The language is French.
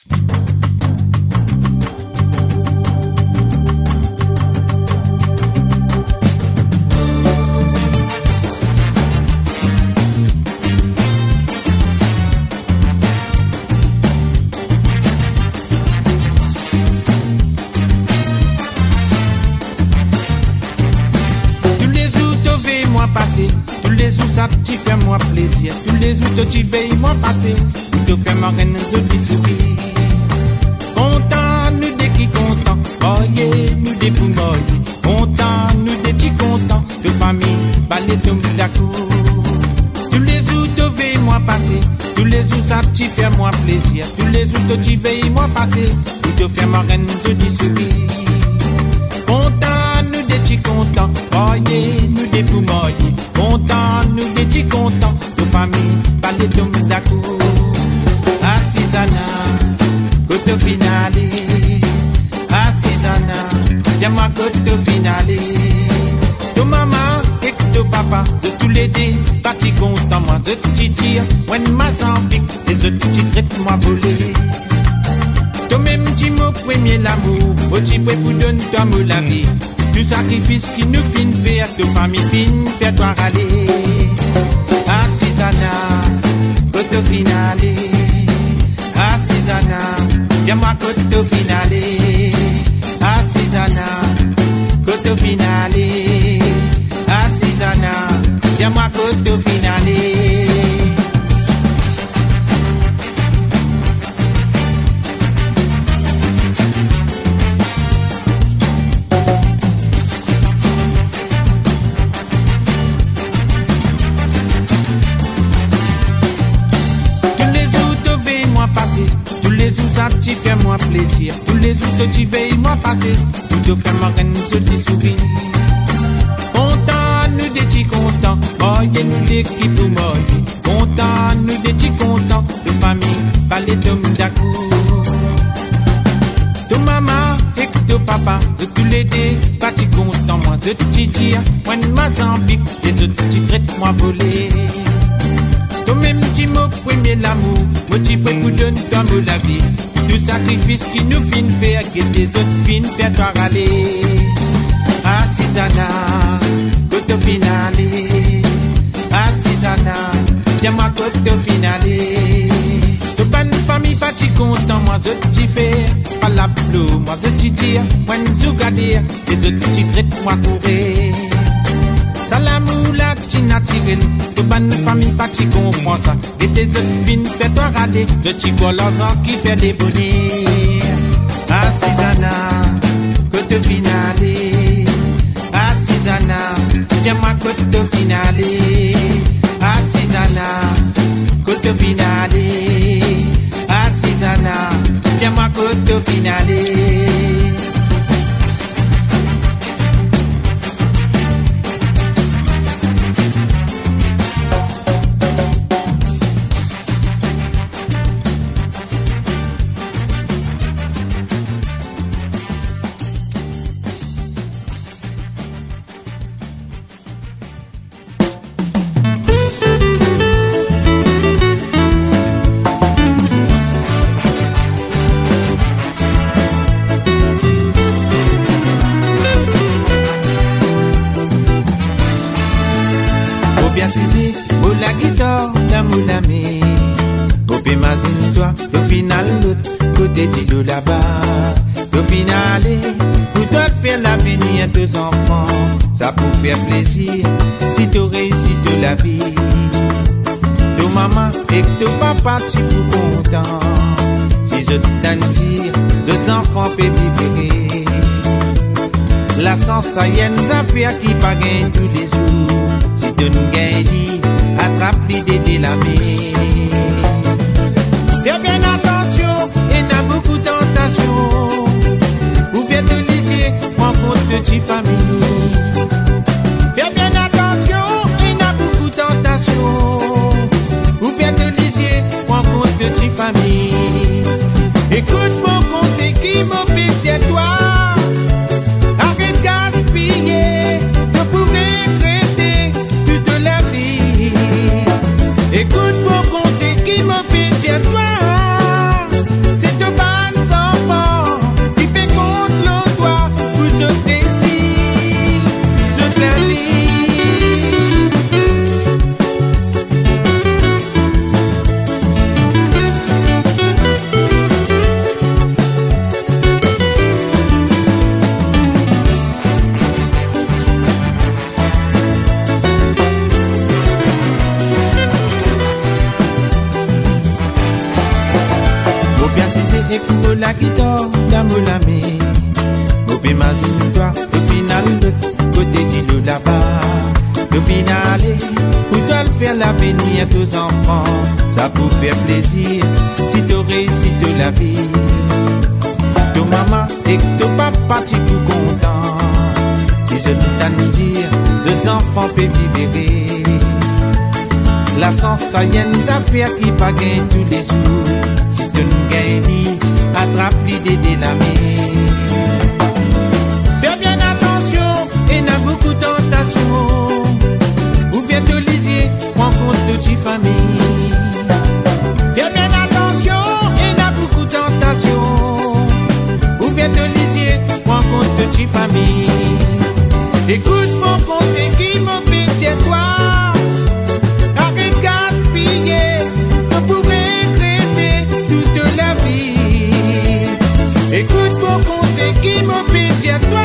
Tous les jours ça tu fais moi plaisir. Tous les jours tu veilles moi passer. Tu te fais ma reine de sourire. Content nous des qui content. Oh yeah nous des pour moi. Content nous des qui content. De famille balai de d'accord. Tous les jours tu veilles moi passer. Tous les jours ça tu fais moi plaisir. Tous les jours tu veilles moi passer. Tu te fais ma reine de sourire. Content nous des qui content. Oh yeah nous des pour moi. Content, nous des contents, de famille, parler de d'accord. Assisana, côté finale. Assisana, dis-moi côté finale. De maman et de papa, de tous les deux, partis contents, moi de tire, when ma zambique, les autres tu traites moi volé. Toi-même tu me premier l'amour, au tu peux pour donner toi la vie. Du sacrifice qui nous fin faire, de famille fin faire toi râler. Assisana, côté finale. Assisana, dis-moi côté finale. Assisana, côté finale. Assisana, dis-moi côté finale. Tous les jours ça tu fais moi plaisir. Tous les jours tu veilles moi passer. Tu te fais ma reine je te souris. Content nous des petits contents. Oh yeah nous l'équipe pour moi. Content nous des petits contents. De famille parler de d'accord. De maman et de papa. De tous les deux partis contents. Moi je te tire. Moi ma zambique. Les autres tu traites moi voler. Toi-même tu me premier l'amour. Moi tu peux pour donner toi la vie. Tout sacrifice qui nous fin faire. Que des autres fin faire toi râler. Assisana, côté finale. Assisana, dis-moi côté finale. De bonne famille pas tu content. Moi je t'y fais pas la bleu. Moi je t'y tire. Moi nous garder. Les autres tu traites moi courir. Salamou la ti naturel. De bonne famille pas tu comprends ça. Et tes autres fins fait toi râler. Je t'y vois l'enfant qui fait les bonheurs. Assisana, côté finale. Assisana, dis-moi côté finale. Assisana, côté finale. Assisana, dis-moi côté finale. La guitare d'amour l'ami. Au imagine-toi, au final l'autre côté de l'eau là-bas. Au final, pour toi faire l'avenir à tes enfants, ça pour faire plaisir, si tu réussis de la vie. Ton maman et ton papa, tu peux content. Si je t'en dire, tes enfants peuvent vivre. La sens ça y a des affaires qui pas gagnent tous les jours. Si tu ne gagnes attrape l'idée de l'ami. Fais bien attention, il y a beaucoup de tentations. Ou viens de litier, rencontre petite famille. Fais bien attention, il y a beaucoup de tentations. Ou viens de litier, rencontre petite famille. Écoute mon conseil qui m'obéit toi. Arrête gaspiller, ne pourrais regretter toute la vie. Écoute mon conseil qui m'obéit toi. C'est de Mon bien si c'est écoute la guitare d'amour l'ami. Mon bien imagine-toi, au final de côté d'îlot là-bas. Au final, pour toi faire l'avenir à tes enfants, ça pour faire plaisir, si tu réussis de la vie. Ton maman et ton papa, tu es content. Si je t'en dire, tes enfants peuvent vivre. La sens, ça y est, une affaire qui pas gagne tous les jours. Si tu ne gagnes, attrape l'idée de l'ami. Fais bien attention, et n'a beaucoup de tentation. Ouvre tous les yeux, rencontre toute famille. Fais bien attention, et n'a beaucoup de tentation. Ouvre tous les yeux, rencontre toute famille. Écoute mon conseil qui m'obéit toi. Arrête gaspiller, on pourrait traiter toute la vie. Écoute mon conseil qui m'obéit toi.